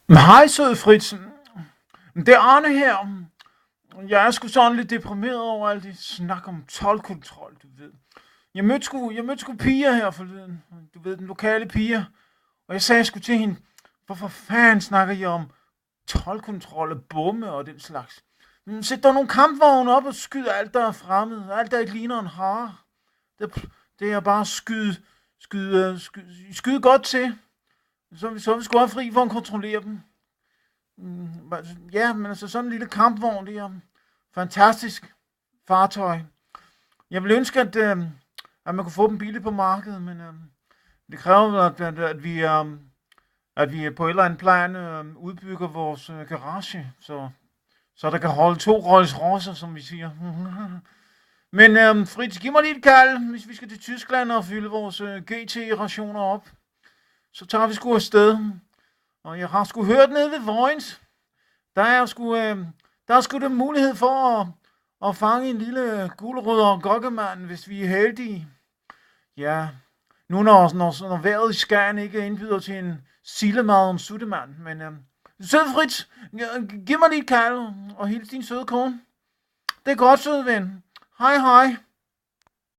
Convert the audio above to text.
Hej, søde Fritz. Det er Arne her. Jeg er sgu sådan lidt deprimeret over alt det snak om toldkontrol, du ved. Jeg mødte sgu piger her forleden. Du ved, den lokale piger. Og jeg sagde sgu til hende, hvorfor fanden snakker I om toldkontrol og bomme og den slags? Sæt dog nogle kampvogne op og skyd alt, der er fremmed. Alt, der ikke ligner en hare. Det er bare skyde godt til. Så er vi sgu have fri for at kontrollere dem. Ja, men altså sådan en lille kampvogn, det er fantastisk fartøj. Jeg vil ønske, at man kunne få dem billigt på markedet, men det kræver, at vi på et eller andet plan udbygger vores garage, så der kan holde to Rolls Roycer, som vi siger. Men Fritz, giv mig lige et kald, hvis vi skal til Tyskland og fylde vores GT-rationer op. Så tager vi sgu afsted. Og jeg har sgu hørt nede ved Vojens. Der er sgu da mulighed for at fange en lille gulerod og gokkemand, hvis vi er heldige. Ja, nu når vejret i Skagen ikke indbyder til en sillemad og en suttemand. Men sød Fritz, giv mig lige et kald og hils din søde kone. Det er godt, søde ven. Hej hej.